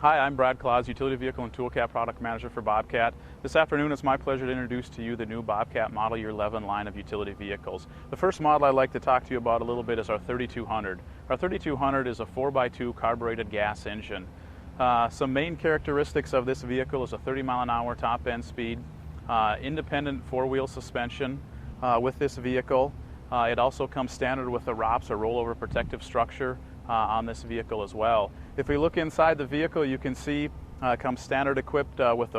Hi, I'm Brad Claus, Utility Vehicle and Toolcat Product Manager for Bobcat. This afternoon it's my pleasure to introduce to you the new Bobcat Model Year 11 line of utility vehicles. The first model I'd like to talk to you about a little bit is our 3200. Our 3200 is a 4x2 carbureted gas engine. Some main characteristics of this vehicle is a 30-mile-an-hour top-end speed, independent four-wheel suspension with this vehicle. It also comes standard with the ROPS or rollover protective structure on this vehicle as well. If we look inside the vehicle, you can see it comes standard equipped with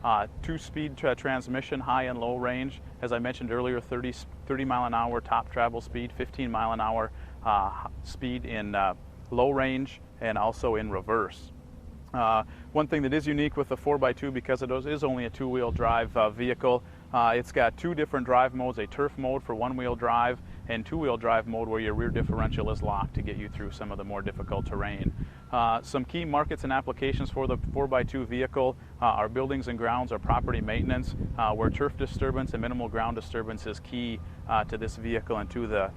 a two-speed transmission, high and low range. As I mentioned earlier, 30 mile an hour top travel speed, 15 mile an hour speed in low range and also in reverse. One thing that is unique with the 4x2, because it is only a two-wheel drive vehicle, it's got two different drive modes, a turf mode for one-wheel drive and two-wheel drive mode where your rear differential is locked to get you through some of the more difficult terrain. Some key markets and applications for the 4x2 vehicle are buildings and grounds or property maintenance, where turf disturbance and minimal ground disturbance is key to this vehicle and to the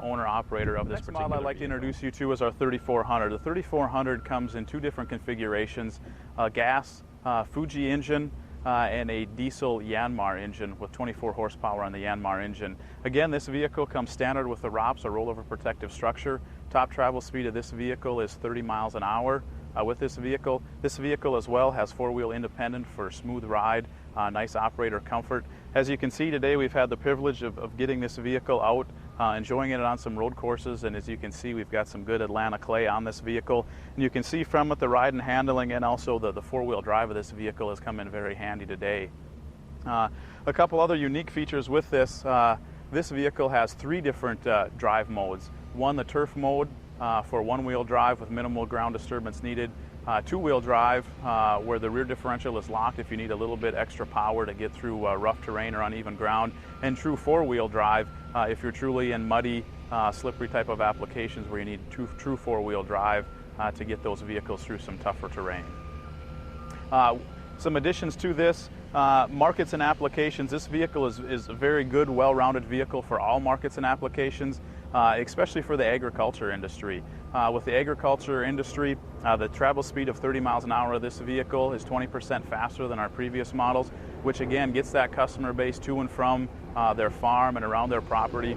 owner-operator of this particular vehicle. Next model I'd like to introduce you to is our 3400. The 3400 comes in two different configurations, a gas Fuji engine and a diesel Yanmar engine with 24 horsepower on the Yanmar engine. Again, this vehicle comes standard with the ROPS or rollover protective structure. Top travel speed of this vehicle is 30 miles an hour. With this vehicle as well has four-wheel independent for smooth ride, nice operator comfort. As you can see today, we've had the privilege of getting this vehicle out, enjoying it on some road courses, and as you can see, we've got some good Atlanta clay on this vehicle. And you can see from it the ride and handling, and also the four-wheel drive of this vehicle has come in very handy today. A couple other unique features with this. This vehicle has three different drive modes. One, the turf mode for one-wheel drive with minimal ground disturbance needed. Two-wheel drive where the rear differential is locked if you need a little bit extra power to get through rough terrain or uneven ground. And true four-wheel drive if you're truly in muddy, slippery type of applications where you need true four-wheel drive to get those vehicles through some tougher terrain. Some additions to this, markets and applications. This vehicle is a very good, well-rounded vehicle for all markets and applications, especially for the agriculture industry. With the agriculture industry, the travel speed of 30 miles an hour of this vehicle is 20% faster than our previous models, which again gets that customer base to and from their farm and around their property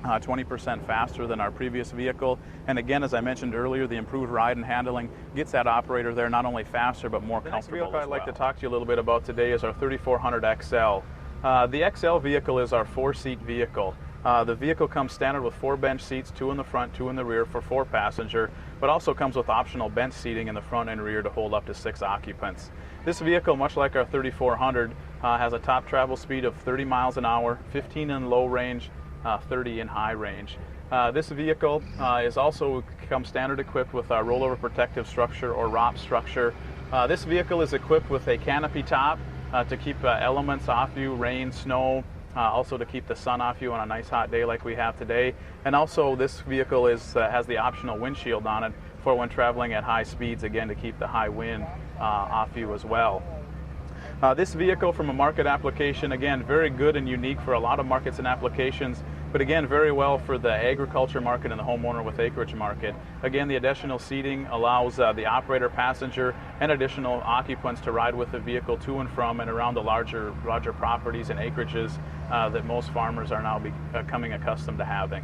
20% faster than our previous vehicle. And again, as I mentioned earlier, the improved ride and handling gets that operator there not only faster but more comfortable. The next vehicle I'd like to talk to you a little bit about today is our 3400 XL. The XL vehicle is our four-seat vehicle. The vehicle comes standard with four bench seats, two in the front, two in the rear for four passenger, but also comes with optional bench seating in the front and rear to hold up to 6 occupants. This vehicle, much like our 3400, has a top travel speed of 30 miles an hour, 15 in low range, 30 in high range. This vehicle is also comes standard equipped with a rollover protective structure or ROP structure. This vehicle is equipped with a canopy top to keep elements off you, rain, snow, also to keep the sun off you on a nice hot day like we have today. And also this vehicle has the optional windshield on it for when traveling at high speeds, again to keep the high wind off you as well. This vehicle from a market application, again, very good and unique for a lot of markets and applications, but again, very well for the agriculture market and the homeowner with acreage market. Again, the additional seating allows the operator, passenger, and additional occupants to ride with the vehicle to and from and around the larger properties and acreages that most farmers are now becoming accustomed to having.